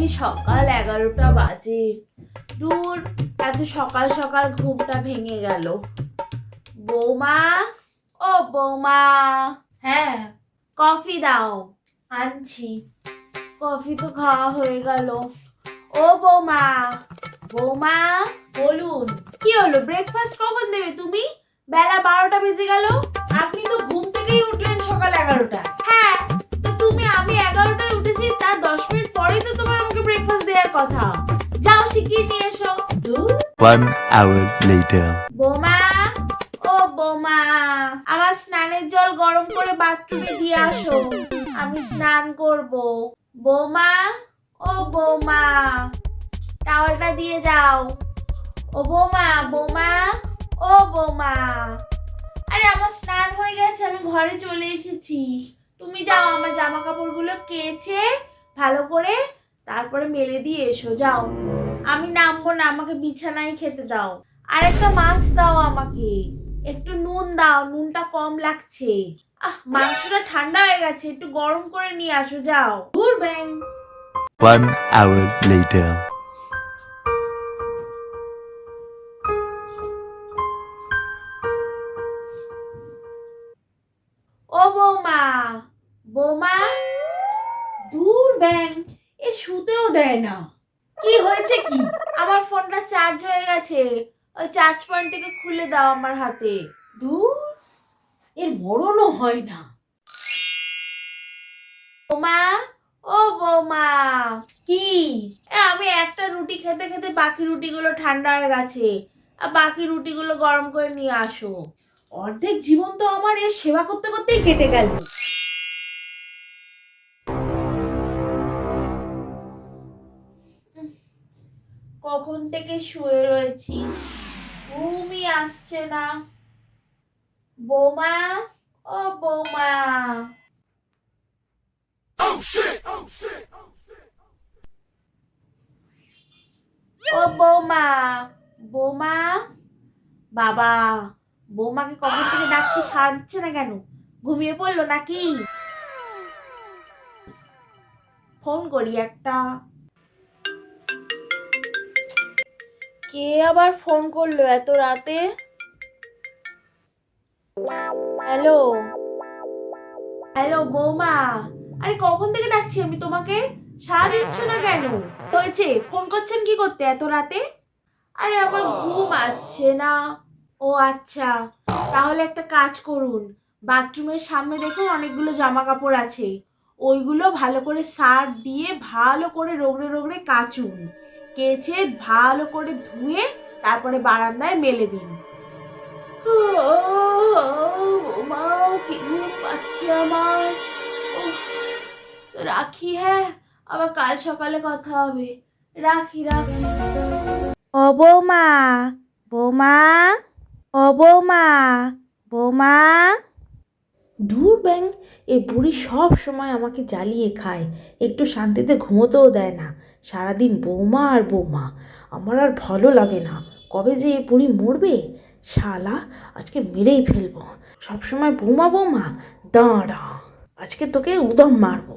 সেই সকাল 11টা বাজে। দূর, এত সকাল সকাল ঘুমটা ভেঙে গেল। বৌমা, ও বৌমা। হ্যাঁ, কফি দাও। আনছি। কফি তো খাওয়া হয়ে গেল। ও বৌমা, বৌমা, বলুন। কি হলো, ব্রেকফাস্ট কখন দেবে তুমি? বেলা 12টা বেজে গেল। আপনি তো ঘুম থেকেই উঠলেন সকাল 11টা। হ্যাঁ, তো আমি 11টায় উঠেছি, তার 10 মিনিট পরেই তো তোমার আমাকে ব্রেকফাস্ট দেওয়ার কথা। যাও শিগগির নিয়ে এসো। 1 hour later. বৌমা, ও বৌমা, আমার স্নানের জল গরম করে বাথরুমে দিয়ে আসো, আমি স্নান করব। বৌমা, ও বৌমা, টাওয়ালটা দিয়ে যাও। ও বৌমা, বৌমা, ও বৌমা। আরে আমার স্নান হয়ে গেছে, আমি ঘরে চলে এসেছি। তুমি যাও, আমার জামা কাপড়গুলো কেচে ভালো করে তারপরে মেলে দিয়ে এসো, যাও। আমি নামবো না, আমাকে বিছানায় খেতে দাও। আর একটা মাছ দাও আমাকে, একটু নুন দাও, নুনটা কম লাগছে। মাংসটা ঠান্ডা হয়ে গেছে, একটু গরম করে নিয়ে আসো, যাও। দূর ব্যাং। 1 hour later. ও বৌমা, বৌমা। দূর ব্যাং, এ শুতেও দেয় না। কি হয়েছে কি? আমার ফোনটা চার্জ হয়ে গেছে, ওই চার্জ পয়েন্ট থেকে খুলে দাও আমার হাতে। দূর, এর মরণও হয় না। বৌমা, ও বৌমা। কি? আমি একটা রুটি খেতে খেতে বাকি রুটিগুলো ঠান্ডা হয়ে গেছে, আর বাকি রুটিগুলো গরম করে নিয়ে আসো। অর্ধেক জীবন তো আমার এর সেবা করতে করতেই কেটে গেল। কখন থেকে শুয়ে রয়েছি, ঘুমই আসছে না। বৌমা, ও বৌমা। ও বৌমা, বৌমা। বাবা, বৌমাকে কখন থেকে ডাকছি, সাড়া দিচ্ছে না কেন? ঘুমিয়ে পড়লো নাকি? ফোন করি একটা। কে আবার ফোন করলো এত রাতে? হ্যালো, হ্যালো বৌমা। আরে কখন থেকে ডাকছি আমি তোমাকে, সাড়া দিচ্ছ না কেন? হয়েছে, ফোন করছেন কি করতে এত রাতে? আরে আমার ঘুম আসছে না। ও আচ্ছা, তাহলে একটা কাজ করুন, বাথরুমের সামনে দেখুন অনেকগুলো জামা কাপড় আছে, ওইগুলো ভালো করে সার্ফ দিয়ে ভালো করে রগড়ে রগড়ে কাচুন, কেচে ভালো করে ধুয়ে তারপরে বারান্দায় মেলে দিন। মা, কি ঘুম পাচ্ছে আমার। উফ, রাখি, হ্যাঁ, আবার কাল সকালে কথা হবে। রাখি রাখি। ও বৌমা, বৌমা, ও বৌমা, বৌমা। দূর ব্যাং, এ বুড়ি সব সময় আমাকে জ্বালিয়ে খায়, একটু শান্তিতে ঘুমোতেও দেয় না। সারাদিন বৌমা আর বৌমা, আমার আর ভালো লাগে না। কবে যে এ বুড়ি মরবে, শালা, আজকে মেরেই ফেলবো। সবসময় বৌমা বৌমা, দাঁড়া, আজকে তোকে উদম মারবো।